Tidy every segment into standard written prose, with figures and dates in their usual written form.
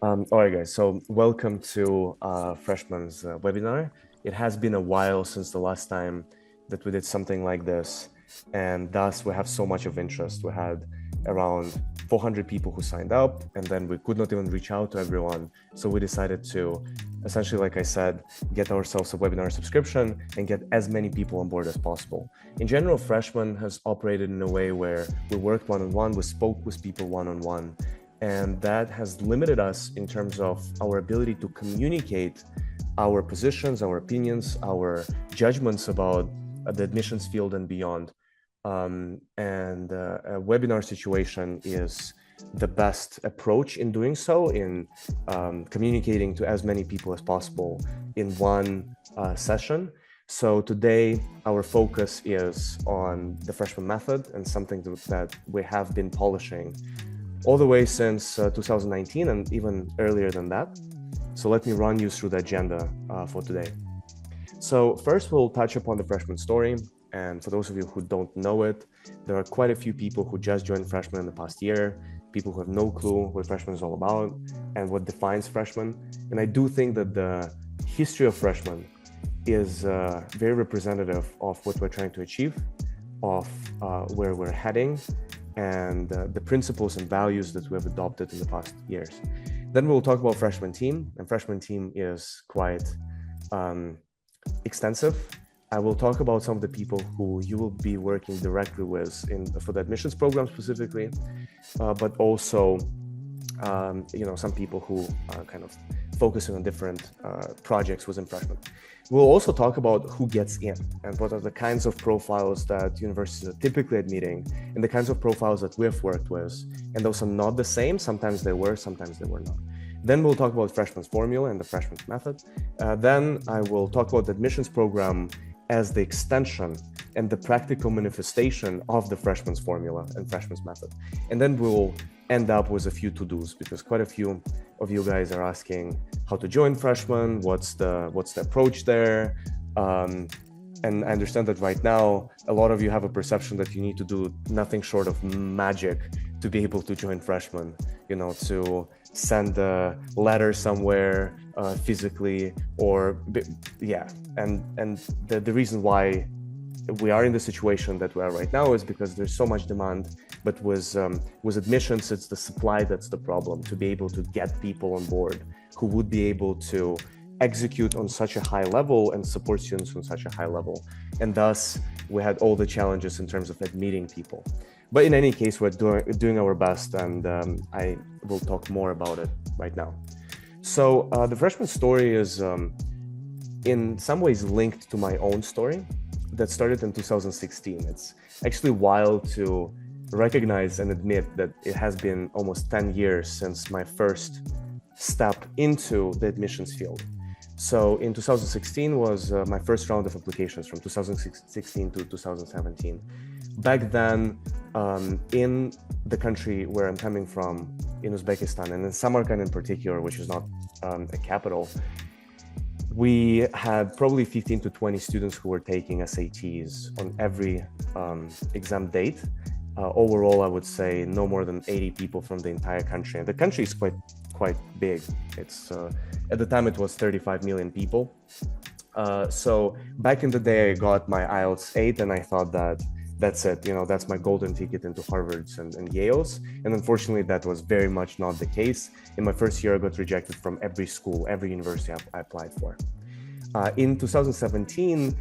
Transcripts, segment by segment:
All right, guys. So welcome to Freshman's webinar. It has been a while since the last time that we did something like this, and thus we have so much of interest. We had around 400 people who signed up, and then we could not even reach out to everyone. So we decided to essentially, like I said, get ourselves a webinar subscription and get as many people on board as possible. In general, Freshman has operated in a way where we worked one-on-one, we spoke with people one-on-one, and that has limited us in terms of our ability to communicate our positions, our opinions, our judgments about the admissions field and beyond. A webinar situation is the best approach in doing so, in communicating to as many people as possible in one session. So today, our focus is on the freshman method and something that we have been polishing all the way since 2019 and even earlier than that. So let me run you through the agenda for today. So first we'll touch upon the freshman story. And for those of you who don't know it, there are quite a few people who just joined freshman in the past year, people who have no clue what freshman is all about and what defines freshman. And I do think that the history of freshman is very representative of what we're trying to achieve, of where we're heading, and the principles and values that we have adopted in the past years. Then we'll talk about freshman team, and freshman team is quite extensive. I will talk about some of the people who you will be working directly with for the admissions program specifically, but also some people who are kind of focusing on different projects within freshmen. We'll also talk about who gets in and what are the kinds of profiles that universities are typically admitting and the kinds of profiles that we've worked with. And those are not the same. Sometimes they were, sometimes they were not. Then we'll talk about freshman's formula and the freshman's method. Then I will talk about the admissions program as the extension and the practical manifestation of the freshman's formula and freshman's method. And then we'll end up with a few to-dos, because quite a few of you guys are asking how to join freshman, what's the approach there. And I understand that right now, a lot of you have a perception that you need to do nothing short of magic to be able to join freshman, to send a letter somewhere physically, or and the reason why we are in the situation that we are right now is because there's so much demand, but with admissions, it's the supply that's the problem, to be able to get people on board who would be able to execute on such a high level and support students on such a high level. And thus, we had all the challenges in terms of admitting people. But in any case, we're doing our best, and I will talk more about it right now. So the freshman story is in some ways linked to my own story that started in 2016. It's actually wild to recognize and admit that it has been almost 10 years since my first step into the admissions field. So in 2016 was my first round of applications, from 2016 to 2017. Back then, in the country where I'm coming from, in Uzbekistan, and in Samarkand in particular, which is not a capital, we had probably 15 to 20 students who were taking SATs on every exam date. Overall, I would say no more than 80 people from the entire country. And the country is quite big. It's at the time it was 35 million people. So back in the day, I got my IELTS 8, and I thought that that's it. That's my golden ticket into Harvard's and Yale's. And unfortunately, that was very much not the case. In my first year, I got rejected from every school, every university I applied for. In 2017,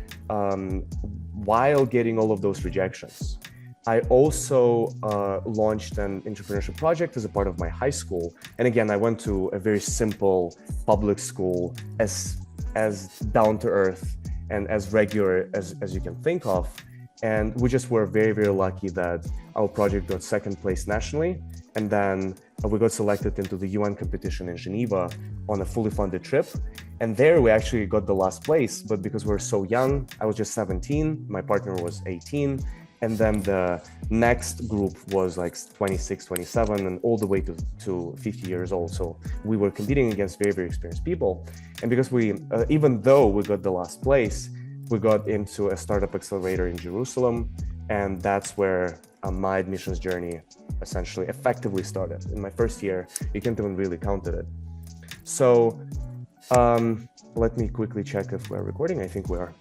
while getting all of those rejections, I also launched an entrepreneurship project as a part of my high school. And again, I went to a very simple public school, as down to earth and as regular as you can think of. And we just were very, very lucky that our project got second place nationally. And then we got selected into the UN competition in Geneva on a fully funded trip. And there we actually got the last place. But because we were so young, I was just 17, my partner was 18. And then the next group was like 26, 27, and all the way to 50 years old. So we were competing against very, very experienced people. And because even though we got the last place, we got into a startup accelerator in Jerusalem. And that's where my admissions journey essentially effectively started. In my first year, you can't even really count it. So let me quickly check if we're recording. I think we are.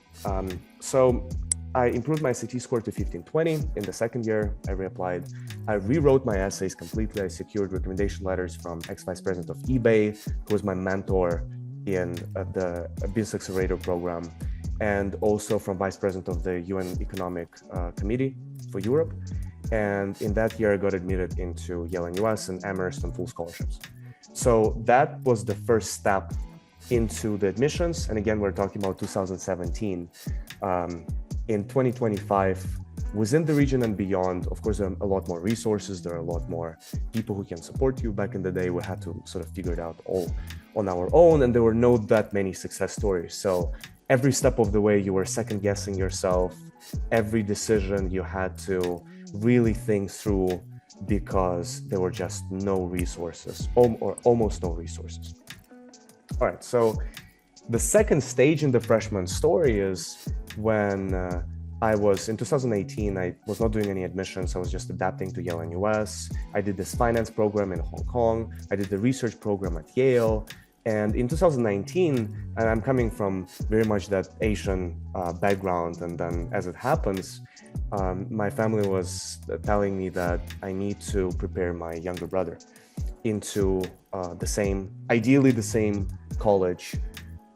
So I improved my SAT score to 1520. In the second year, I reapplied. I rewrote my essays completely. I secured recommendation letters from ex-vice president of eBay, who was my mentor in the Business Accelerator program, and also from vice president of the UN Economic Committee for Europe. And in that year, I got admitted into Yale-NUS and Amherst on full scholarships. So that was the first step into the admissions. And again, we're talking about 2017. In 2025, within the region and beyond, of course, there are a lot more resources. There are a lot more people who can support you. Back in the day, we had to sort of figure it out all on our own, and there were not that many success stories. So every step of the way, you were second guessing yourself. Every decision you had to really think through because there were just no resources, or almost no resources. All right, so the second stage in the freshman story is when I was in 2018, I was not doing any admissions. I was just adapting to Yale-NUS. I did this finance program in Hong Kong. I did the research program at Yale. And in 2019, and I'm coming from very much that Asian background, and then as it happens, my family was telling me that I need to prepare my younger brother into ideally the same college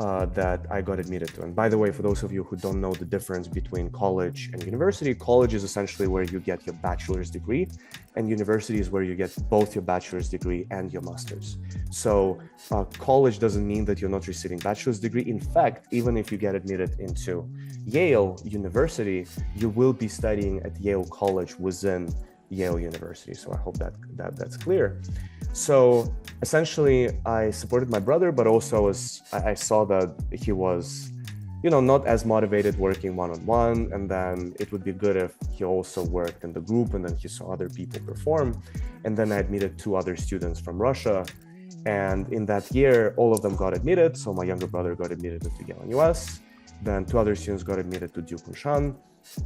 that I got admitted to. And by the way, for those of you who don't know the difference between college and university, college is essentially where you get your bachelor's degree, and university is where you get both your bachelor's degree and your master's. So college doesn't mean that you're not receiving bachelor's degree. In fact, even if you get admitted into Yale University, you will be studying at Yale College within Yale University. So I hope that's clear. So essentially, I supported my brother, but also I saw that he was, not as motivated working one-on-one, and then it would be good if he also worked in the group, and then he saw other people perform. And then I admitted 2 other students from Russia, and in that year, all of them got admitted. So my younger brother got admitted to Yale-NUS, then 2 other students got admitted to Duke Unshan.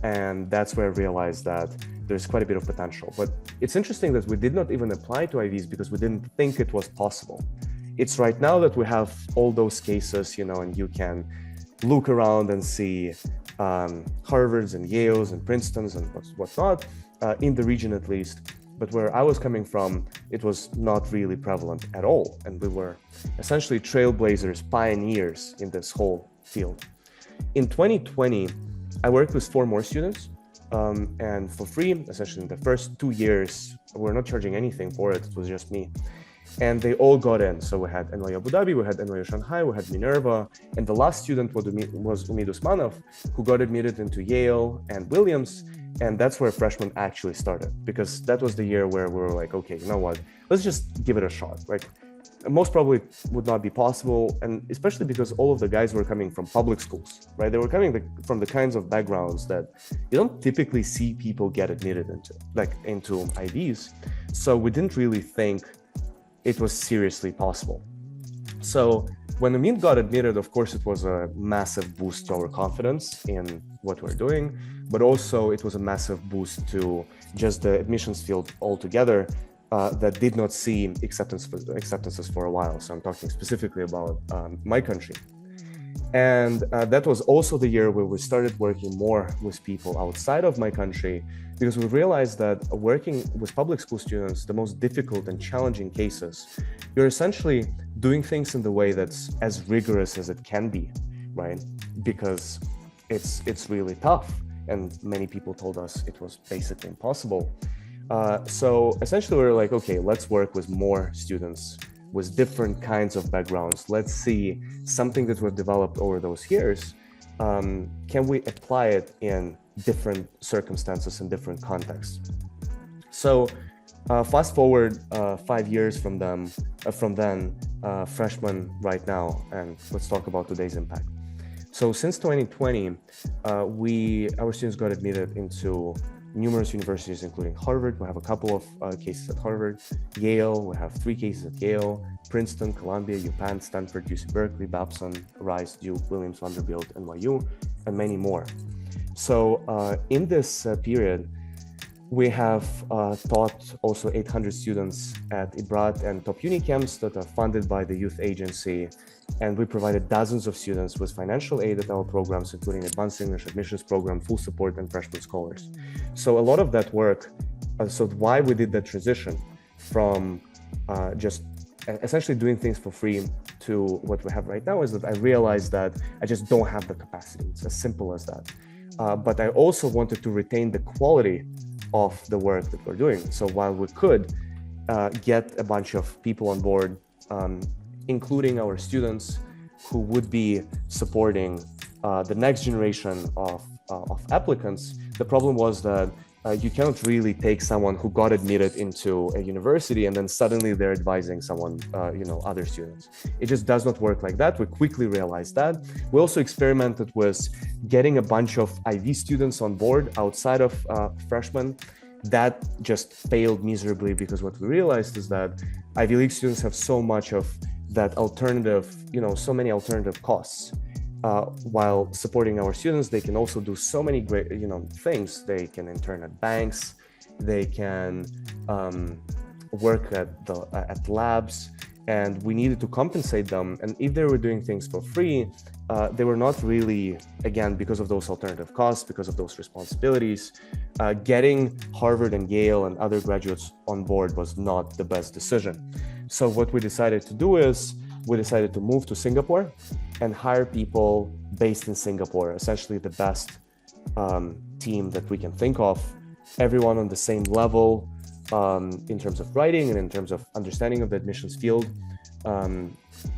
And that's where I realized that there's quite a bit of potential. But it's interesting that we did not even apply to IVs because we didn't think it was possible. It's right now that we have all those cases, and you can look around and see Harvards and Yales and Princetons and whatnot, in the region at least. But where I was coming from, it was not really prevalent at all. And we were essentially trailblazers, pioneers in this whole field. In 2020, I worked with 4 more students, and for free, essentially in the first 2 years, we're not charging anything for it. It was just me. And they all got in. So we had NYU Abu Dhabi, we had NYU Shanghai, we had Minerva, and the last student was Umid Usmanov, who got admitted into Yale and Williams. And that's where freshman actually started, because that was the year where we were like, okay, you know what, let's just give it a shot. Like, most probably would not be possible, and especially because all of the guys were coming from public schools, right? They were coming from the kinds of backgrounds that you don't typically see people get admitted into IVs. So we didn't really think it was seriously possible. So when Amin got admitted, of course, it was a massive boost to our confidence in what we're doing, but also it was a massive boost to just the admissions field altogether. That did not see acceptances for a while. So I'm talking specifically about my country. And that was also the year where we started working more with people outside of my country, because we realized that working with public school students, the most difficult and challenging cases, you're essentially doing things in the way that's as rigorous as it can be, right? Because it's really tough. And many people told us it was basically impossible. So essentially we were like, okay, let's work with more students with different kinds of backgrounds. Let's see something that we've developed over those years. Can we apply it in different circumstances and different contexts? So fast forward 5 years from then, freshman right now, and let's talk about today's impact. So since 2020, our students got admitted into numerous universities, including Harvard. We have a couple of cases at Harvard, Yale. We have 3 cases at Yale, Princeton, Columbia, UPenn, Stanford, UC Berkeley, Babson, Rice, Duke, Williams, Vanderbilt, NYU, and many more. So in this period, We have taught also 800 students at IBRAT and top uni camps that are funded by the youth agency. And we provided dozens of students with financial aid at our programs, including advanced English admissions program, full support, and freshman scholars. So a lot of that work, so why we did that transition from just essentially doing things for free to what we have right now is that I realized that I just don't have the capacity. It's as simple as that. But I also wanted to retain the quality of the work that we're doing. So while we could get a bunch of people on board, including our students who would be supporting the next generation of applicants, the problem was that you cannot really take someone who got admitted into a university and then suddenly they're advising someone, other students. It just does not work like that. We quickly realized that. We also experimented with getting a bunch of IB students on board outside of freshmen. That just failed miserably because what we realized is that Ivy League students have so much of that alternative, so many alternative costs. While supporting our students, they can also do so many great, things. They can intern at banks, they can work at labs, and we needed to compensate them. And if they were doing things for free, they were not really, again, because of those alternative costs, because of those responsibilities, getting Harvard and Yale and other graduates on board was not the best decision. So what we decided to do is we decided to move to Singapore and hire people based in Singapore, essentially the best team that we can think of, everyone on the same level in terms of writing and in terms of understanding of the admissions field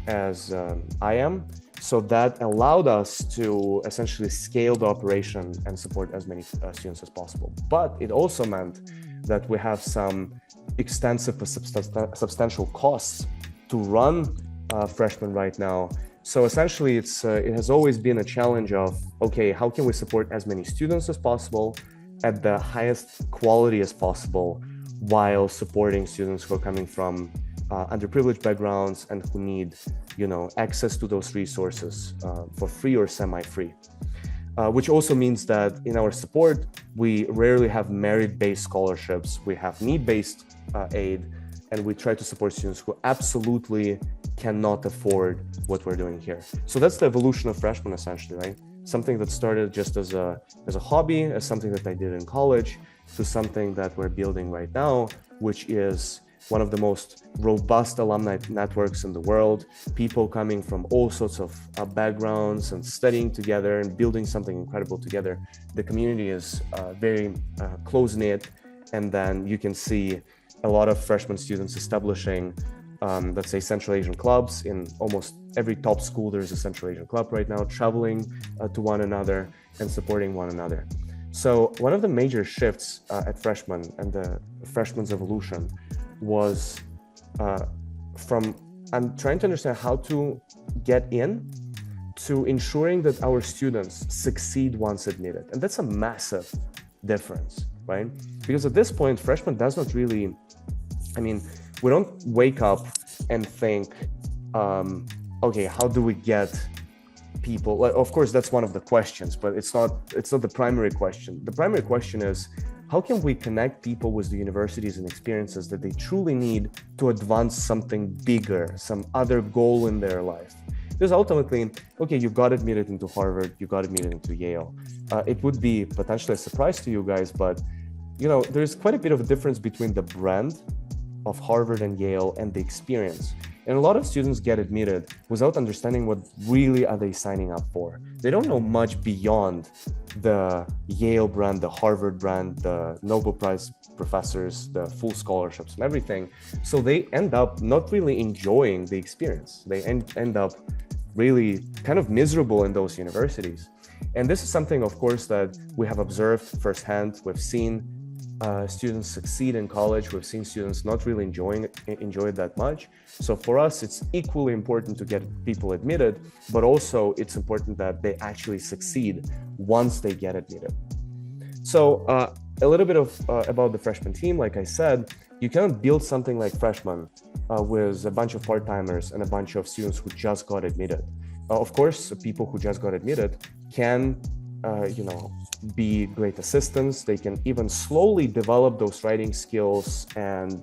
as I am. So that allowed us to essentially scale the operation and support as many students as possible. But it also meant that we have some extensive but substantial costs to run freshmen right now. So essentially, it has always been a challenge of, okay, how can we support as many students as possible at the highest quality as possible while supporting students who are coming from underprivileged backgrounds and who need, access to those resources for free or semi-free. Which also means that in our support, we rarely have merit-based scholarships. We have need-based aid, and we try to support students who absolutely cannot afford what we're doing here. So that's the evolution of freshmen, essentially, right? Something that started just as a hobby, as something that I did in college, to something that we're building right now, which is one of the most robust alumni networks in the world, people coming from all sorts of backgrounds and studying together and building something incredible together. The community is very close-knit, and then you can see a lot of freshman students establishing let's say Central Asian clubs. In almost every top school, there's a Central Asian club right now, traveling to one another and supporting one another. So one of the major shifts at Freshman and the freshman's evolution was from I'm trying to understand how to get in to ensuring that our students succeed once admitted. And that's a massive difference, right? Because at this point, Freshman does not really, we don't wake up and think, okay, how do we get people? Like, of course, that's one of the questions, but it's not the primary question. The primary question is, how can we connect people with the universities and experiences that they truly need to advance something bigger, some other goal in their life? Because ultimately, okay, you got admitted into Harvard, you got admitted into Yale. It would be potentially a surprise to you guys, but there's quite a bit of a difference between the brand of Harvard and Yale and the experience. And a lot of students get admitted without understanding what really are they signing up for. They don't know much beyond the Yale brand, the Harvard brand, the Nobel Prize professors, the full scholarships and everything. So they end up not really enjoying the experience. They end up really kind of miserable in those universities. And this is something, of course, that we have observed firsthand. We've seen students succeed in college. We've seen students not really enjoy it that much. So for us, it's equally important to get people admitted, but also it's important that they actually succeed once they get admitted. So a little bit about the freshman team. Like I said, you cannot build something like Freshman with a bunch of part-timers and a bunch of students who just got admitted. Of course, people who just got admitted can be great assistants. They can even slowly develop those writing skills and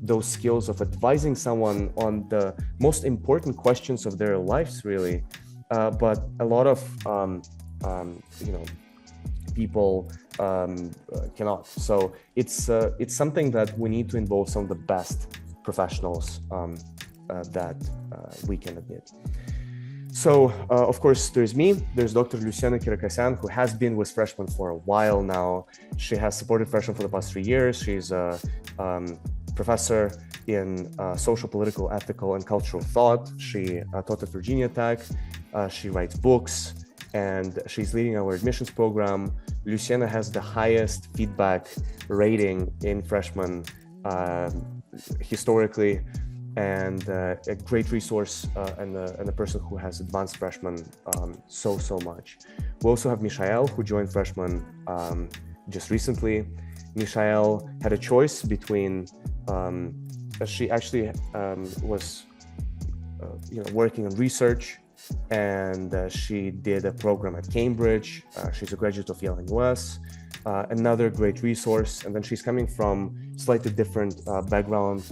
those skills of advising someone on the most important questions of their lives, really. But a lot of people cannot. So it's something that we need to involve some of the best professionals that we can admit. So, of course, there's me, there's Dr. Luciana Kirakasyan, who has been with freshmen for a while now. She has supported freshmen for the past 3 years. She's a professor in social, political, ethical, and cultural thought. She taught at Virginia Tech. She writes books, and she's leading our admissions program. Luciana has the highest feedback rating in freshmen historically, and a great resource and a person who has advanced freshmen so much. We also have Mishael, who joined freshmen just recently. Mishael had a choice between, she actually was working on research, and she did a program at Cambridge. She's a graduate of Yale-NUS. Another great resource, and then she's coming from slightly different background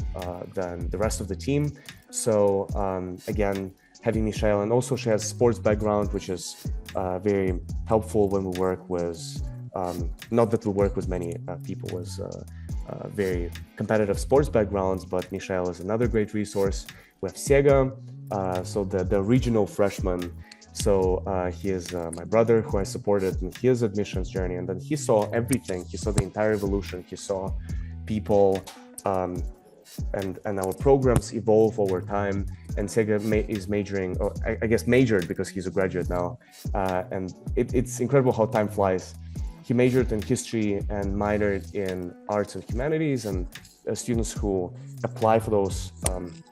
than the rest of the team. So again, having Michelle, and also she has sports background, which is very helpful when we work with, not that we work with many people with very competitive sports backgrounds, but Michelle is another great resource. We have Sega, so the regional freshman. So he is my brother, who I supported in his admissions journey, and then he saw everything. He saw the entire evolution. He saw people and our programs evolve over time. And Sega is majoring, or I guess majored because he's a graduate now. And it's incredible how time flies. He majored in history and minored in arts and humanities, and students who apply for those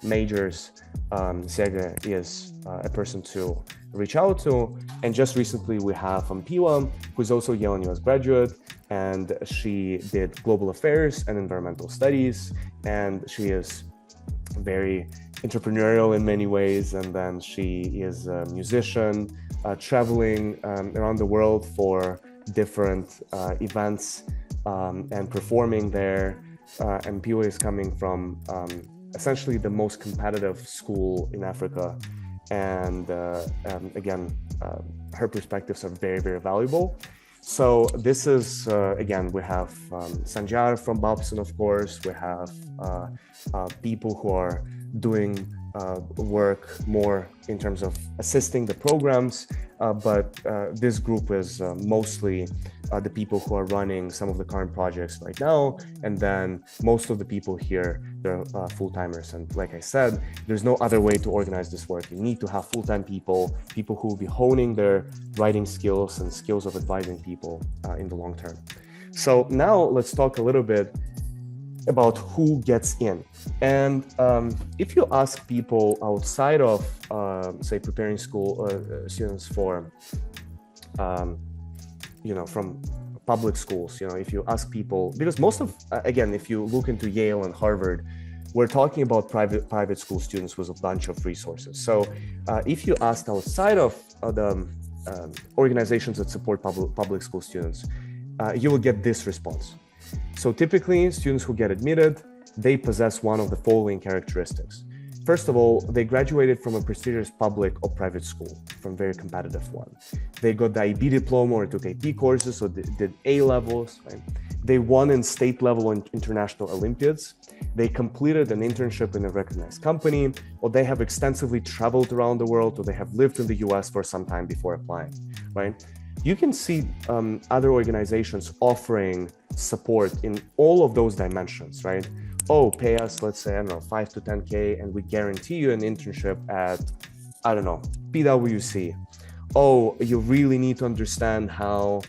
majors, Sega is a person to reach out to. And just recently we have Ampiwa, who's also Yale-NUS graduate, and she did global affairs and environmental studies, and she is very entrepreneurial in many ways. And then she is a musician, traveling around the world for different events and performing there. And Piwa is coming from essentially the most competitive school in Africa. And again, her perspectives are very, very valuable. So this is, again, we have Sanjar from Babson, of course. We have people who are doing work more in terms of assisting the programs, but this group is mostly the people who are running some of the current projects right now, and then most of the people here, they're full-timers. And like I said, there's no other way to organize this work. You need to have full-time people who will be honing their writing skills and skills of advising people in the long term. So now let's talk a little bit about who gets in. And if you ask people outside of, say, preparing school students for, from public schools, if you ask people, because most of, again, if you look into Yale and Harvard, we're talking about private school students with a bunch of resources. So if you ask outside of the organizations that support public school students, you will get this response. So typically, students who get admitted, they possess one of the following characteristics. First of all, they graduated from a prestigious public or private school, from a very competitive one. They got the IB diploma or took AP courses, so they did A levels, right? They won in state level and international Olympiads. They completed an internship in a recognized company, or they have extensively traveled around the world, or they have lived in the US for some time before applying, right? You can see other organizations offering support in all of those dimensions, right? Oh, pay us, let's say, I don't know, 5 to 10K, and we guarantee you an internship at, I don't know, PwC. Oh, you really need to understand how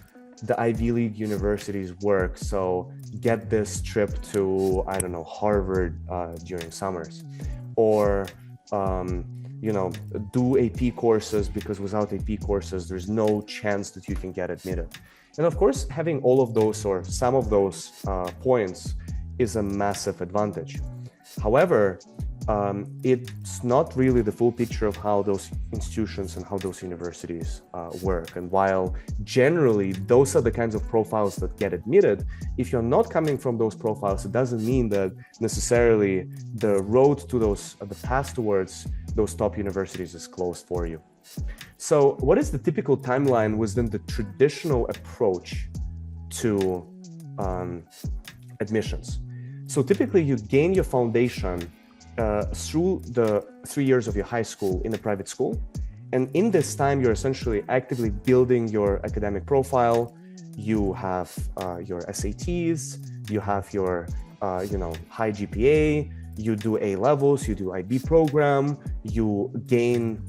the Ivy League universities work, so get this trip to, I don't know, Harvard during summers. Or, do AP courses, because without AP courses, there's no chance that you can get admitted. And of course, having all of those or some of those points is a massive advantage. However, it's not really the full picture of how those institutions and how those universities work. And while generally those are the kinds of profiles that get admitted, if you're not coming from those profiles, it doesn't mean that necessarily the road to those, the path towards those top universities is closed for you. So what is the typical timeline within the traditional approach to admissions? So typically you gain your foundation through the 3 years of your high school in a private school. And in this time, you're essentially actively building your academic profile. You have your SATs, you have your high GPA, you do A levels, you do IB program, you gain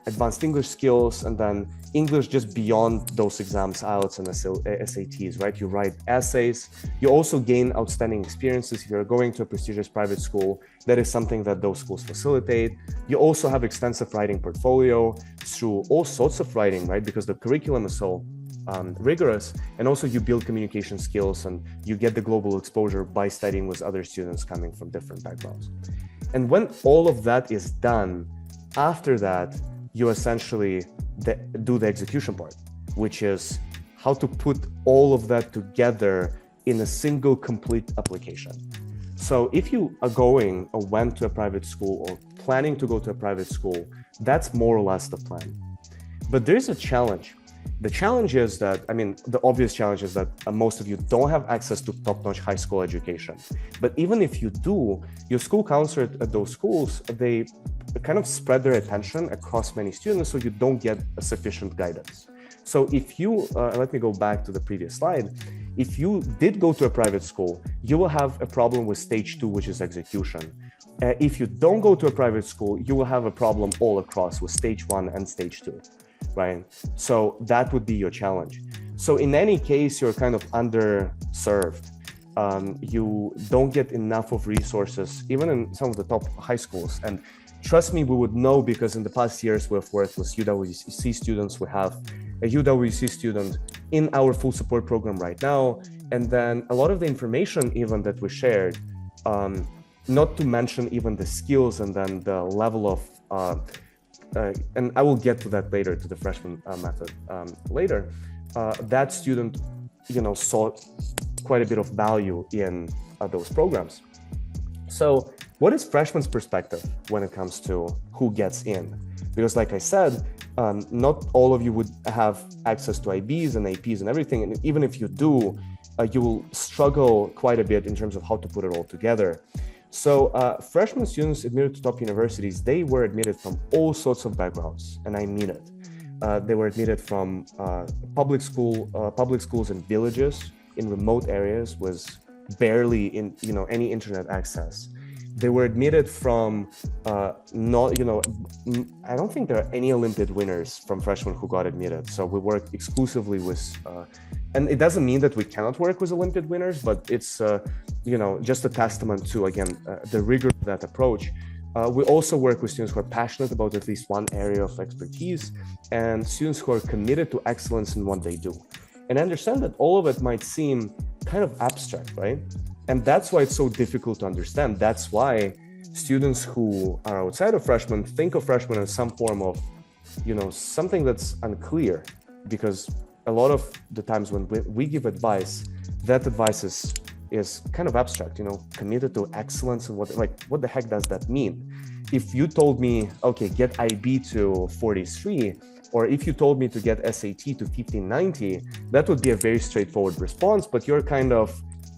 advanced English skills, and then English just beyond those exams, IELTS and SATs, right? You write essays. You also gain outstanding experiences. If you're going to a prestigious private school, that is something that those schools facilitate. You also have extensive writing portfolio through all sorts of writing, right? Because the curriculum is so rigorous, and also you build communication skills and you get the global exposure by studying with other students coming from different backgrounds. And when all of that is done, after that, you essentially do the execution part, which is how to put all of that together in a single complete application. So if you are going or went to a private school or planning to go to a private school, that's more or less the plan. But there's a challenge. The challenge is that, the obvious challenge is that most of you don't have access to top-notch high school education. But even if you do, your school counselor at those schools, they kind of spread their attention across many students, so you don't get a sufficient guidance. So if you, let me go back to the previous slide. If you did go to a private school, you will have a problem with stage 2, which is execution. If you don't go to a private school, you will have a problem all across with stage 1 and stage 2. Right? So that would be your challenge. So in any case, you're kind of underserved. You don't get enough of resources, even in some of the top high schools. And trust me, we would know, because in the past years, we've worked with UWC students. We have a UWC student in our full support program right now. And then a lot of the information even that we shared, not to mention even the skills and then the level of and I will get to that later, to the freshman method later. That student, saw quite a bit of value in those programs. So what is freshman's perspective when it comes to who gets in? Because like I said, not all of you would have access to IBs and APs and everything. And even if you do, you will struggle quite a bit in terms of how to put it all together. So freshman students admitted to top universities, they were admitted from all sorts of backgrounds, and I mean it. They were admitted from public schools in villages, in remote areas with barely any internet access. They were admitted from I don't think there are any Olympiad winners from freshmen who got admitted. So we work exclusively with, and it doesn't mean that we cannot work with Olympiad winners, but it's just a testament to, again, the rigor of that approach. We also work with students who are passionate about at least one area of expertise, and students who are committed to excellence in what they do. And I understand that all of it might seem kind of abstract, right? And that's why it's so difficult to understand. That's why students who are outside of freshmen think of freshmen as some form of, something that's unclear, because a lot of the times when we give advice, that advice is kind of abstract, committed to excellence, and what the heck does that mean? If you told me, okay, get IB to 43, or if you told me to get SAT to 1590, that would be a very straightforward response, but you're kind of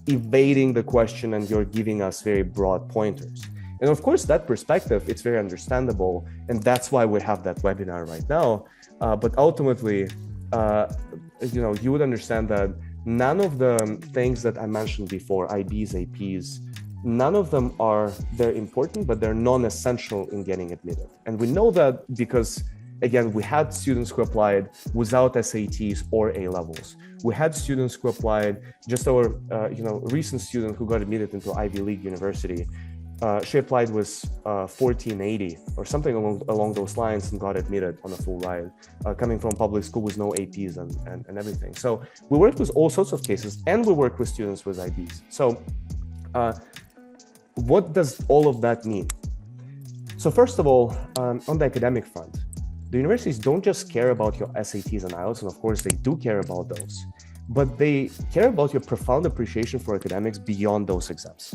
evading the question and you're giving us very broad pointers. And of course, that perspective, it's very understandable, and that's why we have that webinar right now. But ultimately, you would understand that none of the things that I mentioned before, IBs, APs, none of them they're important, but they're non-essential in getting admitted. And we know that because, again, we had students who applied without SATs or A levels. We had students who applied, just our recent student who got admitted into Ivy League University. She applied with 1480 or something along those lines and got admitted on a full ride, coming from public school with no APs and everything. So we worked with all sorts of cases, and we work with students with IBs. So what does all of that mean? So first of all, on the academic front, the universities don't just care about your SATs and IELTS, and of course they do care about those, but they care about your profound appreciation for academics beyond those exams.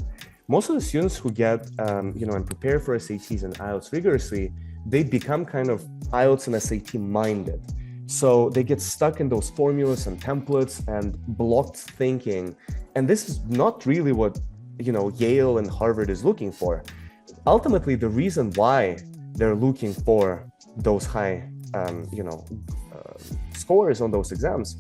Most of the students who get, and prepare for SATs and IELTS rigorously, they become kind of IELTS and SAT minded. So they get stuck in those formulas and templates and blocked thinking. And this is not really what, Yale and Harvard is looking for. Ultimately, the reason why they're looking for those high, scores on those exams,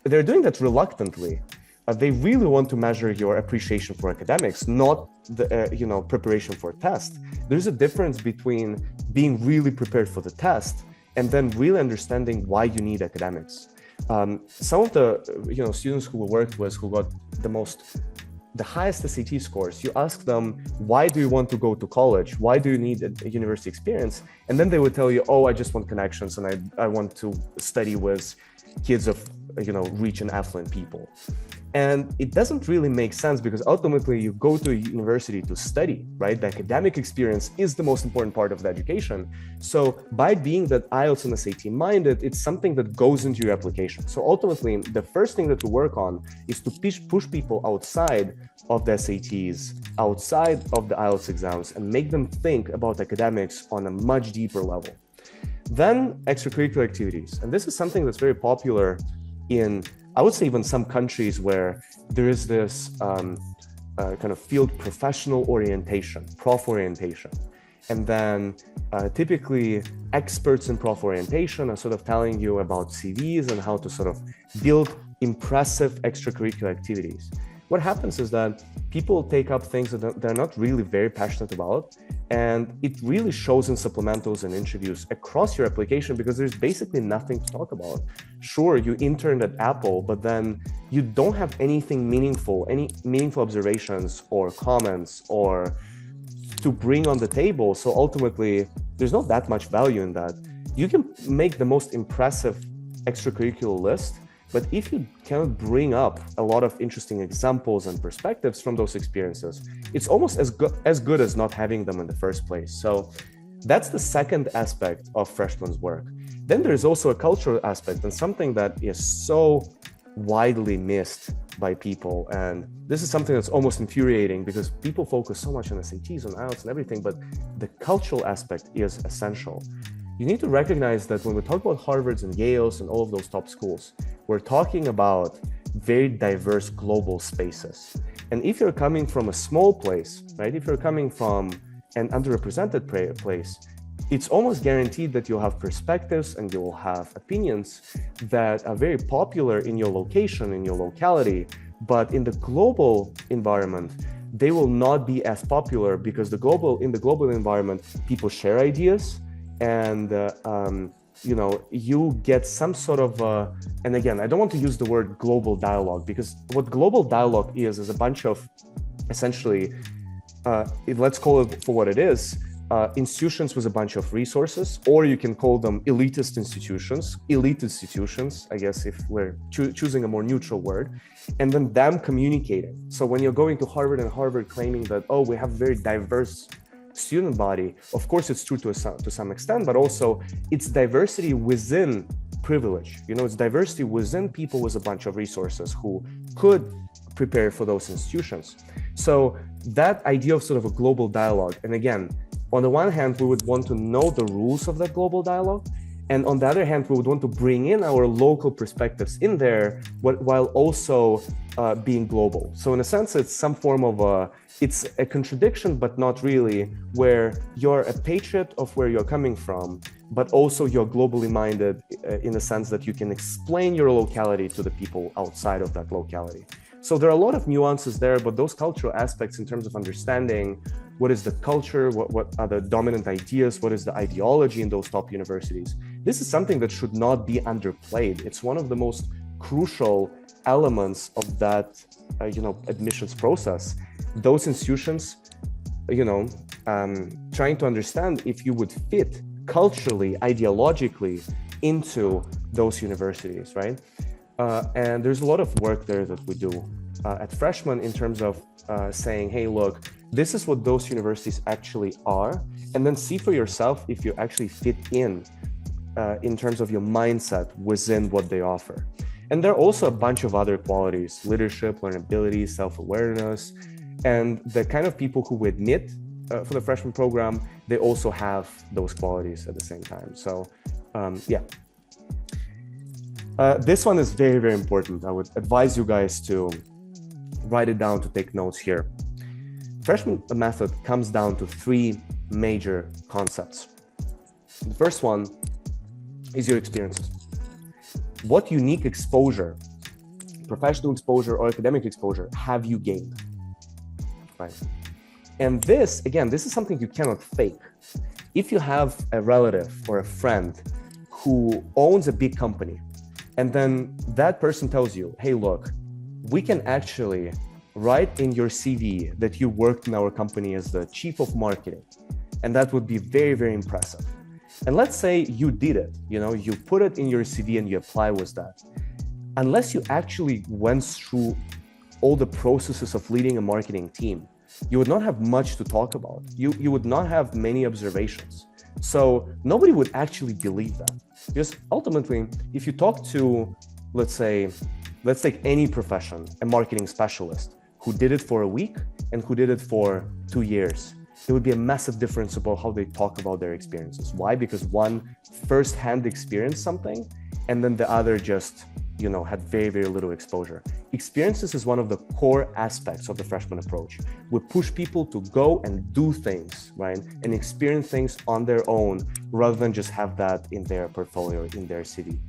they're doing that reluctantly. They really want to measure your appreciation for academics, not the, preparation for a test. There's a difference between being really prepared for the test and then really understanding why you need academics. Some of the, students who we worked with who got the highest SAT scores, you ask them, why do you want to go to college? Why do you need a university experience? And then they would tell you, oh, I just want connections and I want to study with kids of, rich and affluent people. And it doesn't really make sense because ultimately you go to a university to study, right? The academic experience is the most important part of the education. So by being that IELTS and SAT minded, it's something that goes into your application. So ultimately, the first thing that we work on is to push people outside of the SATs, outside of the IELTS exams, and make them think about academics on a much deeper level. Then extracurricular activities. And this is something that's very popular in, I would say, even some countries where there is this kind of field professional orientation, prof orientation. And then typically experts in prof orientation are sort of telling you about CVs and how to sort of build impressive extracurricular activities. What happens is that people take up things that they're not really very passionate about, and it really shows in supplementals and interviews across your application because there's basically nothing to talk about. Sure, you interned at Apple, but then you don't have anything meaningful, any meaningful observations or comments or to bring on the table. So ultimately, there's not that much value in that. You can make the most impressive extracurricular list, but if you cannot bring up a lot of interesting examples and perspectives from those experiences, it's almost as good as not having them in the first place. So that's the second aspect of freshman's work. Then there's also a cultural aspect and something that is so widely missed by people. And this is something that's almost infuriating because people focus so much on SATs, on IELTS and everything, but the cultural aspect is essential. You need to recognize that when we talk about Harvards and Yales and all of those top schools, we're talking about very diverse global spaces. And if you're coming from a small place, right? If you're coming from an underrepresented place, it's almost guaranteed that you'll have perspectives and you'll have opinions that are very popular in your location, in your locality, but in the global environment, they will not be as popular because in the global environment, people share ideas and you get some sort of, and again, I don't want to use the word global dialogue because what global dialogue is a bunch of essentially, let's call it for what it is, institutions with a bunch of resources, or you can call them elitist institutions, I guess if we're choosing a more neutral word, and then them communicating. So when you're going to Harvard and Harvard claiming that, oh, we have very diverse student body, of course it's true to some extent, but also it's diversity within privilege. It's diversity within people with a bunch of resources who could prepare for those institutions. So that idea of sort of a global dialogue, and again, on the one hand, we would want to know the rules of that global dialogue, and on the other hand, we would want to bring in our local perspectives in there while also being global. So in a sense, it's some form of it's a contradiction, but not really, where you're a patriot of where you're coming from, but also you're globally minded in the sense that you can explain your locality to the people outside of that locality. So there are a lot of nuances there, but those cultural aspects in terms of understanding what is the culture, what are the dominant ideas, what is the ideology in those top universities, this is something that should not be underplayed. It's one of the most crucial elements of that admissions process. Those institutions, trying to understand if you would fit culturally, ideologically into those universities, right? And there's a lot of work there that we do at Freshman in terms of saying, hey, look, This is what those universities actually are, and then see for yourself if you actually fit in terms of your mindset within what they offer. And there are also a bunch of other qualities: leadership, learnability, self-awareness, and the kind of people who admit for the freshman program, they also have those qualities at the same time. So yeah. This one is very, very important. I would advise you guys to write it down, to take notes here. Freshman method comes down to three major concepts. The first one is your experiences. What unique exposure, professional exposure or academic exposure, have you gained, right? And this, again, this is something you cannot fake. If you have a relative or a friend who owns a big company, and then that person tells you, hey, look, we can actually write in your CV that you worked in our company as the chief of marketing, and that would be very, very impressive. And let's say you did it, you put it in your CV and you apply with that. Unless you actually went through all the processes of leading a marketing team, you would not have much to talk about. You would not have many observations. So nobody would actually believe that. Because ultimately, if you talk to, let's take any profession, a marketing specialist who did it for a week and who did it for 2 years, there would be a massive difference about how they talk about their experiences. Why? Because one firsthand experienced something, and then the other just, had very, very little exposure. Experiences is one of the core aspects of the freshman approach. We push people to go and do things, right? And experience things on their own, rather than just have that in their portfolio, in their CV.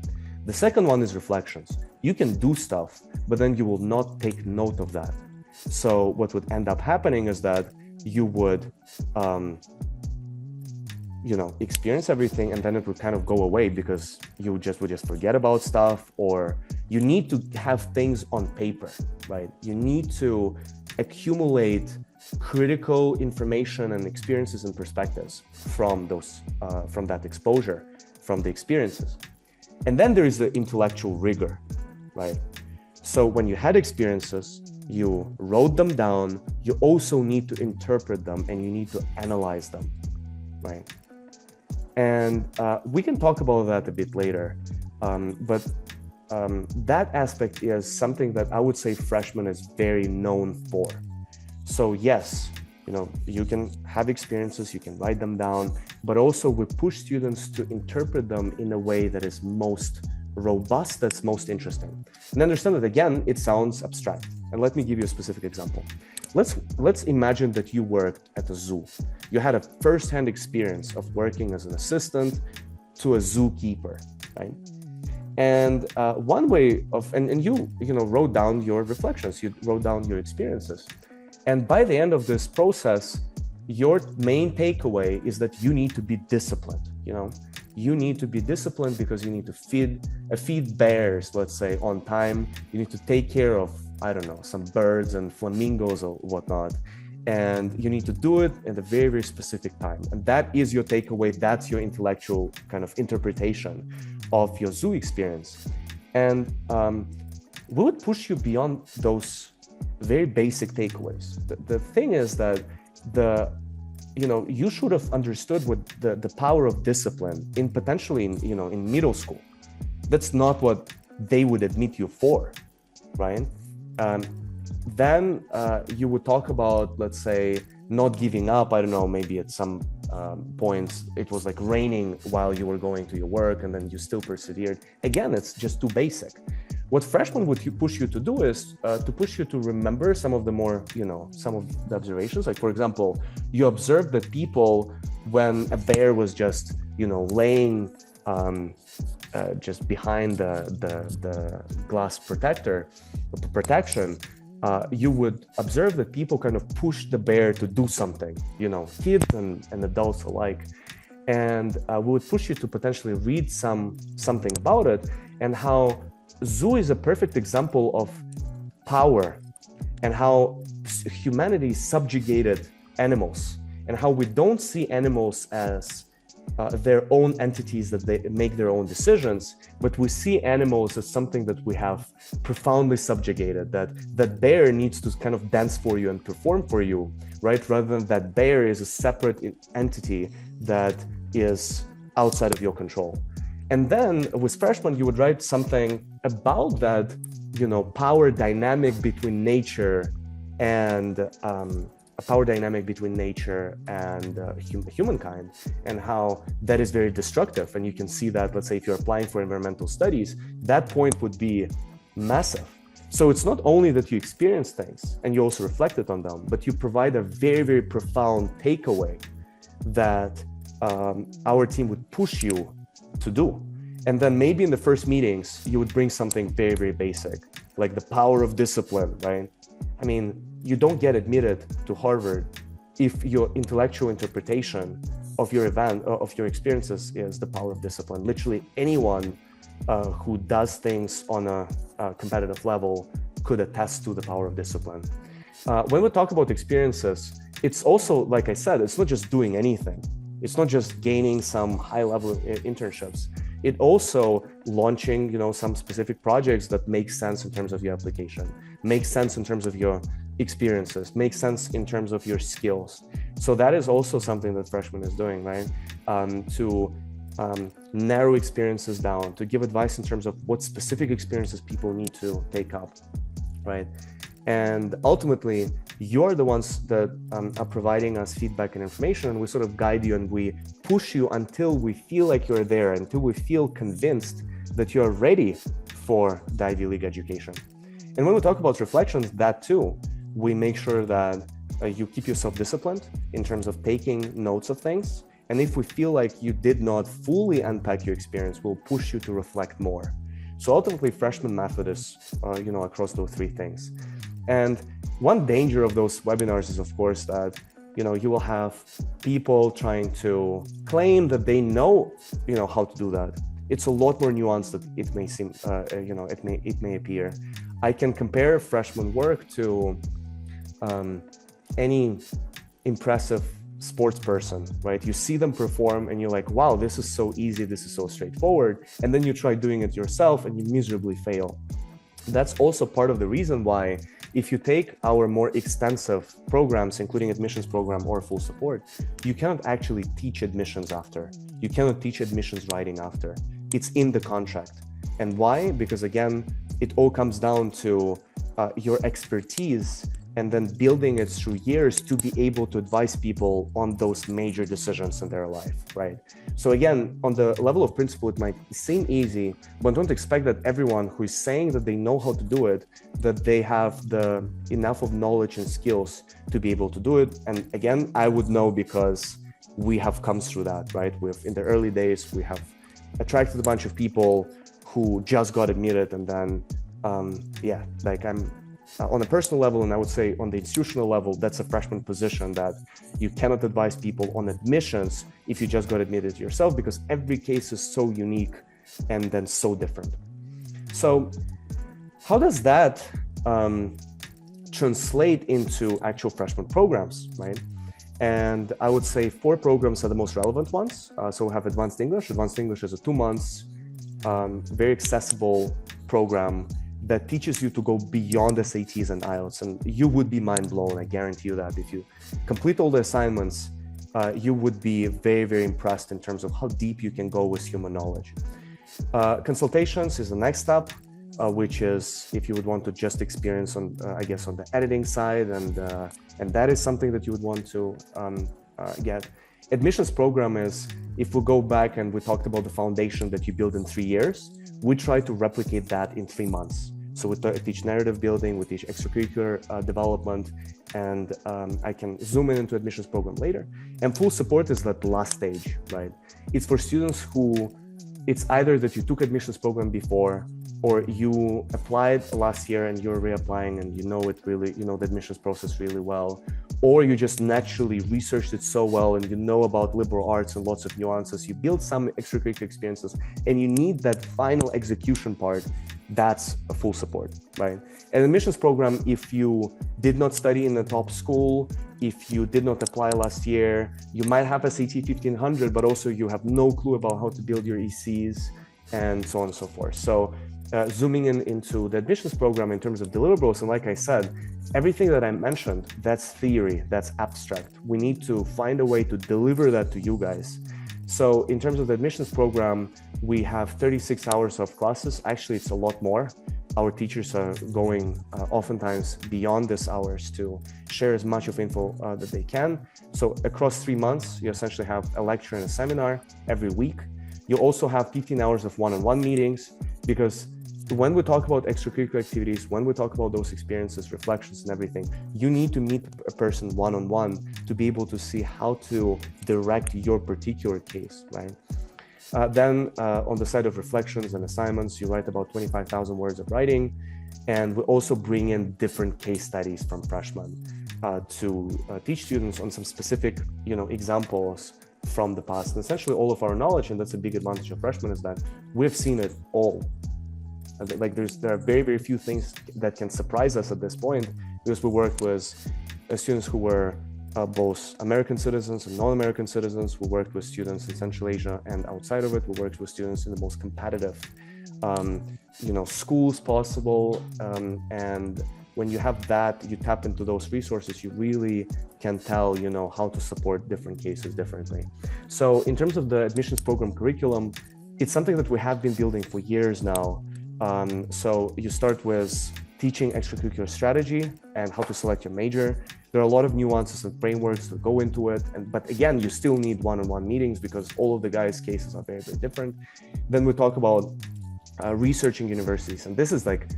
The second one is reflections. You can do stuff, but then you will not take note of that. So what would end up happening is that you would, experience everything, and then it would kind of go away because you would just forget about stuff, or you need to have things on paper, right? You need to accumulate critical information and experiences and perspectives from that exposure, from the experiences. And then there is the intellectual rigor, right? So when you had experiences, you wrote them down, you also need to interpret them, and you need to analyze them, right? And we can talk about that a bit later, but that aspect is something that I would say freshman is very known for. So yes, you can have experiences, you can write them down, but also we push students to interpret them in a way that is most robust, that's most interesting. And understand that, again, it sounds abstract. And let me give you a specific example. Let's imagine that you worked at a zoo. You had a first-hand experience of working as an assistant to a zookeeper, right? And one way of, and you wrote down your reflections, you wrote down your experiences. And by the end of this process, your main takeaway is that you need to be disciplined, You need to be disciplined because you need to feed bears, let's say, on time. You need to take care of, some birds and flamingos or whatnot. And you need to do it at a very, very specific time. And that is your takeaway. That's your intellectual kind of interpretation of your zoo experience. And we would push you beyond those very basic takeaways. The thing is that you should have understood what the power of discipline potentially in middle school. That's not what they would admit you for, right? Then you would talk about, let's say, not giving up. Maybe at some points it was like raining while you were going to your work, and then you still persevered. Again, it's just too basic. What freshmen would push you to do is to push you to remember some of the more, some of the observations. Like, for example, you observed that people, when a bear was just, laying just behind the glass protection, you would observe that people kind of push the bear to do something, kids and adults alike. And we would push you to potentially read something about it, and how zoo is a perfect example of power, and how humanity subjugated animals, and how we don't see animals as their own entities, that they make their own decisions, but we see animals as something that we have profoundly subjugated, that bear needs to kind of dance for you and perform for you, right? Rather than that bear is a separate entity that is outside of your control. And then with Freshman, you would write something about that, power dynamic between nature and humankind, and how that is very destructive. And you can see that, let's say, if you're applying for environmental studies, that point would be massive. So it's not only that you experience things and you also reflected on them, but you provide a very, very profound takeaway that our team would push you to do. And then maybe in the first meetings, you would bring something very, very basic, like the power of discipline, right? I mean, you don't get admitted to Harvard if your intellectual interpretation of your event, of your experiences, is the power of discipline. Literally anyone who does things on a competitive level could attest to the power of discipline. When we talk about experiences, it's also, like I said, it's not just doing anything. It's not just gaining some high-level internships. It also launching, some specific projects that make sense in terms of your application, make sense in terms of your experiences, make sense in terms of your skills. So that is also something that Freshman is doing, right? To narrow experiences down, to give advice in terms of what specific experiences people need to take up, right? And ultimately, you're the ones that are providing us feedback and information, and we sort of guide you and we push you until we feel like you're there, until we feel convinced that you're ready for the Ivy League education. And when we talk about reflections, that too, we make sure that you keep yourself disciplined in terms of taking notes of things. And if we feel like you did not fully unpack your experience, we'll push you to reflect more. So ultimately, Freshman method is, across those three things. And one danger of those webinars is, of course, that you will have people trying to claim that they know how to do that. It's a lot more nuanced than it may seem. It may appear. I can compare Freshman work to any impressive sports person, right? You see them perform and you're like, wow, this is so easy, this is so straightforward. And then you try doing it yourself and you miserably fail. That's also part of the reason why, if you take our more extensive programs, including admissions program or full support, you cannot actually teach admissions after. You cannot teach admissions writing after. It's in the contract. And why? Because again, it all comes down to your expertise and then building it through years to be able to advise people on those major decisions in their life, right? So again, on the level of principle, it might seem easy, but don't expect that everyone who is saying that they know how to do it, that they have the enough of knowledge and skills to be able to do it. And again, I would know because we have come through that, right? In the early days, we have attracted a bunch of people who just got admitted, and then, I'm on a personal level, and I would say on the institutional level, that's a Freshman position that you cannot advise people on admissions if you just got admitted yourself, because every case is so unique and then so different. So how does that translate into actual Freshman programs, right? And I would say 4 programs are the most relevant ones. So we have Advanced English. Advanced English is a 2 months, very accessible program that teaches you to go beyond SATs and IELTS. And you would be mind blown, I guarantee you that. If you complete all the assignments, you would be very, very impressed in terms of how deep you can go with human knowledge. Consultations is the next step, which is if you would want to just experience on, on the editing side, and that is something that you would want to get. Admissions program is, if we go back and we talked about the foundation that you build in 3 years, we try to replicate that in 3 months. So we teach narrative building, we teach extracurricular development, and I can zoom into admissions program later. And full support is that last stage, right? It's for students who, it's either that you took admissions program before, or you applied last year and you're reapplying and you know the admissions process really well, or you just naturally researched it so well and you know about liberal arts and lots of nuances, you build some extracurricular experiences and you need that final execution part. That's a full support, right? An admissions program, if you did not study in the top school, if you did not apply last year, you might have a CT 1500, but also you have no clue about how to build your ECs and so on and so forth. So zooming into the admissions program in terms of deliverables, and like I said, everything that I mentioned, that's theory, that's abstract. We need to find a way to deliver that to you guys. So in terms of the admissions program, we have 36 hours of classes. Actually, it's a lot more. Our teachers are going oftentimes beyond these hours to share as much of info that they can. So across 3 months, you essentially have a lecture and a seminar every week. You also have 15 hours of one-on-one meetings, because when we talk about extracurricular activities, when we talk about those experiences, reflections and everything, you need to meet a person one-on-one to be able to see how to direct your particular case, right? Then on the side of reflections and assignments, you write about 25,000 words of writing, and we also bring in different case studies from freshmen to teach students on some specific, examples from the past. And essentially all of our knowledge, and that's a big advantage of freshmen, is that we've seen it all. Like there are very, very few things that can surprise us at this point, because we worked with students who were both American citizens and non-American citizens. We worked with students in Central Asia and outside of it. We worked with students in the most competitive, schools possible. And when you have that, you tap into those resources, you really can tell, how to support different cases differently. So in terms of the admissions program curriculum, it's something that we have been building for years now. So you start with teaching extracurricular strategy and how to select your major. There are a lot of nuances and frameworks that go into it. But again, you still need one-on-one meetings because all of the guys' cases are very, very different. Then we talk about researching universities. And this is like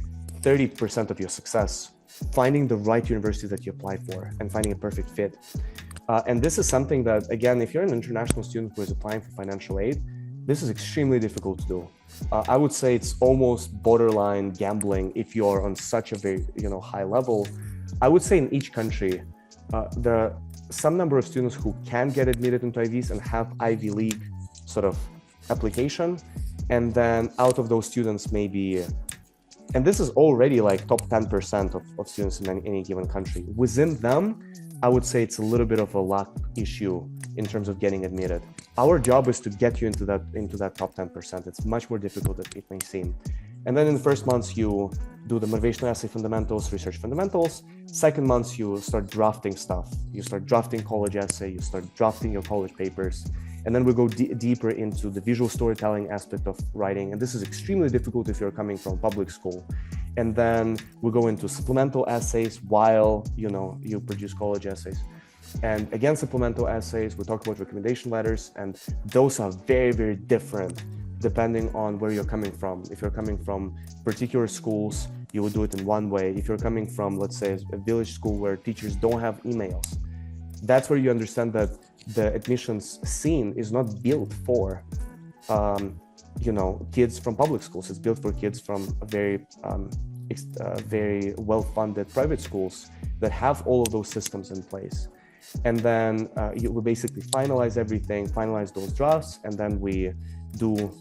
30% of your success, finding the right university that you apply for and finding a perfect fit. And this is something that, again, if you're an international student who is applying for financial aid, this is extremely difficult to do. I would say it's almost borderline gambling if you are on such a very, high level. I would say in each country, there are some number of students who can get admitted into IVs and have Ivy League sort of application. And then out of those students, maybe, and this is already like top 10% of students in any given country. Within them, I would say it's a little bit of a luck issue in terms of getting admitted. Our job is to get you into that top 10%. It's much more difficult than it may seem. And then in the first months, you do the motivational essay fundamentals, research fundamentals. Second months, you start drafting stuff. You start drafting college essay, you start drafting your college papers. And then we go deeper into the visual storytelling aspect of writing. And this is extremely difficult if you're coming from public school. And then we go into supplemental essays while, you produce college essays. And again, supplemental essays, we talk about recommendation letters, and those are very, very different depending on where you're coming from. If you're coming from particular schools, you will do it in one way. If you're coming from, let's say, a village school where teachers don't have emails, that's where you understand that the admissions scene is not built for, kids from public schools. It's built for kids from very well-funded private schools that have all of those systems in place. And then we basically finalize everything, finalize those drafts, and then we do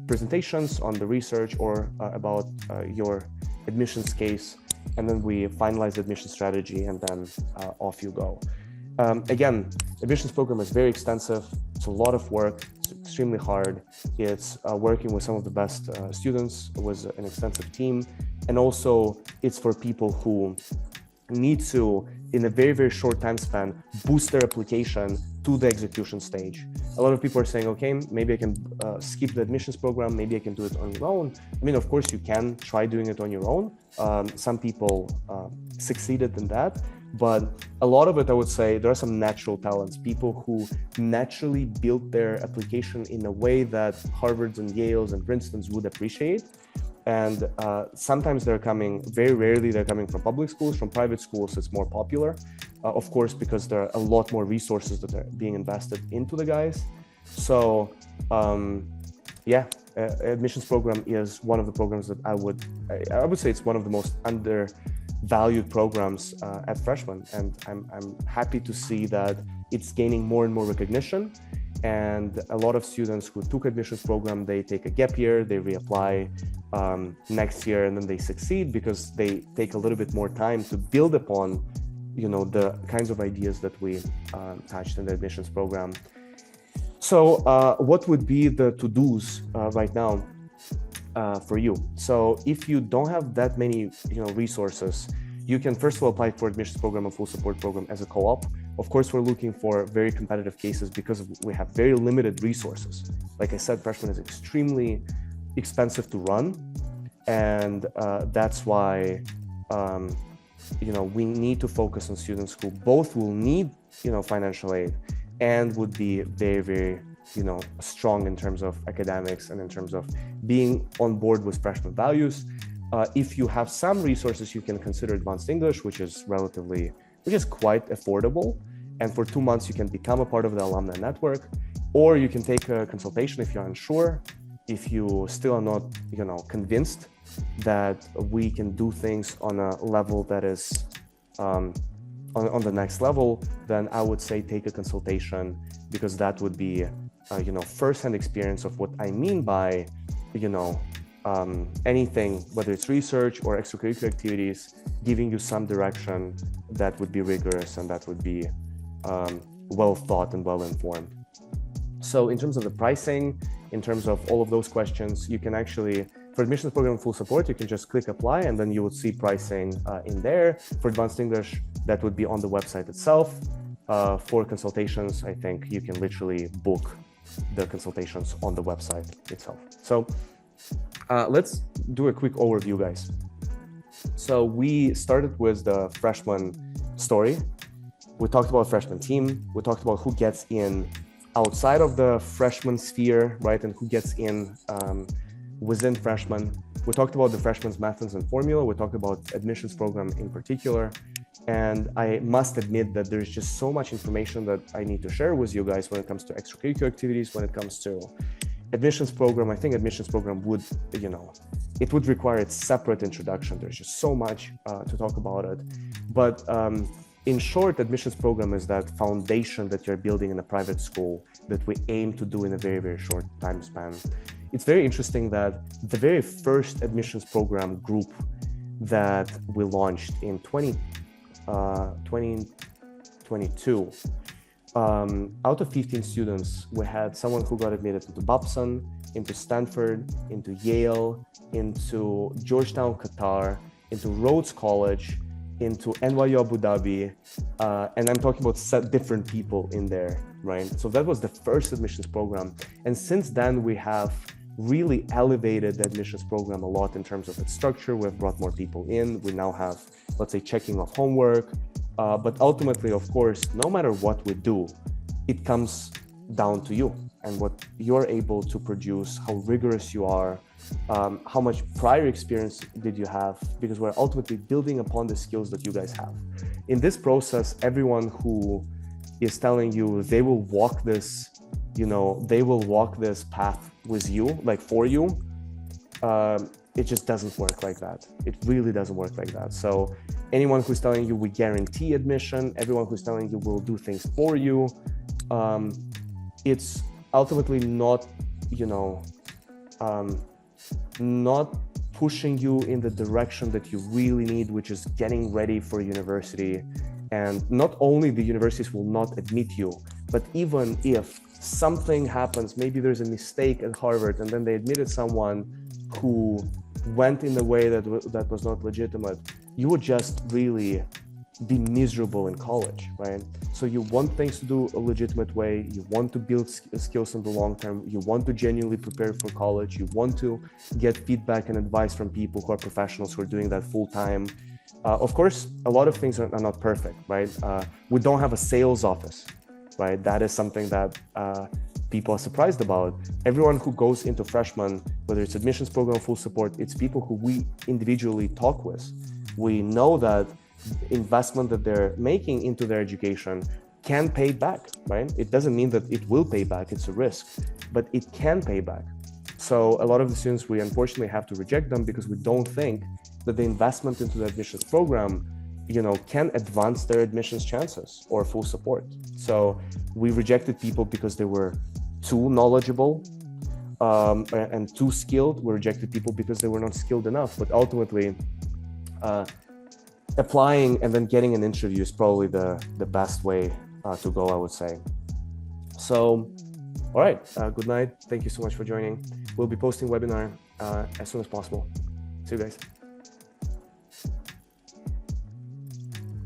presentations on the research or about your admissions case, and then we finalize the admission strategy, and then off you go. Again, admissions program is very extensive. It's a lot of work. It's extremely hard. It's working with some of the best students, with an extensive team, and also it's for people who need to, in a very, very short time span, boost their application to the execution stage. A lot of people are saying, okay, maybe I can skip the admissions program, maybe I can do it on your own. I mean, of course, you can try doing it on your own. Some people succeeded in that, but a lot of it, I would say, there are some natural talents, people who naturally build their application in a way that Harvards and Yales and Princetons would appreciate. And sometimes very rarely they're coming from public schools. From private schools, it's more popular, of course, because there are a lot more resources that are being invested into the guys. So admissions program is one of the programs that I would say it's one of the most undervalued programs at Freshman. And I'm happy to see that it's gaining more and more recognition. And a lot of students who took admissions program, they take a gap year, they reapply next year, and then they succeed because they take a little bit more time to build upon the kinds of ideas that we touched in the admissions program. So what would be the to-dos right now for you? So if you don't have that many resources, you can first of all apply for admissions program and full support program as a co-op. Of course, we're looking for very competitive cases because we have very limited resources. Like I said, freshman is extremely expensive to run, and that's why we need to focus on students who both will need financial aid and would be very, very strong in terms of academics and in terms of being on board with freshman values. If you have some resources, you can consider advanced English, which is quite affordable. And for 2 months, you can become a part of the alumni network, or you can take a consultation if you're unsure. If you still are not, convinced that we can do things on a level that is on the next level, then I would say take a consultation, because that would be, first-hand experience of what I mean by, anything, whether it's research or extracurricular activities, giving you some direction that would be rigorous and that would be well thought and well informed. So in terms of the pricing, in terms of all of those questions, you can actually, for admissions program full support, you can just click apply and then you would see pricing in there. For advanced English, that would be on the website itself. For consultations, I think you can literally book the consultations on the website itself. So let's do a quick overview, guys. So we started with the freshman story. We talked about freshman team. We talked about who gets in outside of the freshman sphere, right? And who gets in within freshmen. We talked about the freshman's methods and formula. We talked about admissions program in particular. And I must admit that there's just so much information that I need to share with you guys when it comes to extracurricular activities, when it comes to admissions program. I think admissions program would, it would require its separate introduction. There's just so much to talk about it. But in short, admissions program is that foundation that you're building in a private school that we aim to do in a very, very short time span. It's very interesting that the very first admissions program group that we launched in 2022, out of 15 students, we had someone who got admitted into Babson, into Stanford, into Yale, into Georgetown, Qatar, into Rhodes College, into NYU Abu Dhabi, and I'm talking about different people in there, right? So that was the first admissions program. And since then, we have really elevated the admissions program a lot in terms of its structure. We've brought more people in. We now have, let's say, checking of homework. But ultimately, of course, no matter what we do, it comes down to you and what you're able to produce, how rigorous you are, how much prior experience did you have, because we're ultimately building upon the skills that you guys have. In this process, everyone who is telling you they will walk this, they will walk this path with you, like for you, it just doesn't work like that. It really doesn't work like that. So anyone who's telling you we guarantee admission, everyone who's telling you we'll do things for you, it's ultimately not, not pushing you in the direction that you really need, which is getting ready for university. And not only the universities will not admit you, but even if something happens, maybe there's a mistake at Harvard and then they admitted someone who went in a way that was not legitimate, you would just really be miserable in college, right? So you want things to do a legitimate way, you want to build skills in the long term, you want to genuinely prepare for college, you want to get feedback and advice from people who are professionals who are doing that full time. Of course, a lot of things are not perfect, right? We don't have a sales office, right? That is something that people are surprised about. Everyone who goes into freshman, whether it's admissions program, full support, it's people who we individually talk with. We know that investment that they're making into their education can pay back, right? It doesn't mean that it will pay back, it's a risk, but it can pay back. So a lot of the students, we unfortunately have to reject them because we don't think that the investment into the admissions program, can advance their admissions chances or full support. So we rejected people because they were too knowledgeable and too skilled. We rejected people because they were not skilled enough. But ultimately, applying and then getting an interview is probably the best way to go, I would say. So, all right, good night. Thank you so much for joining. We'll be posting webinar as soon as possible. See you guys.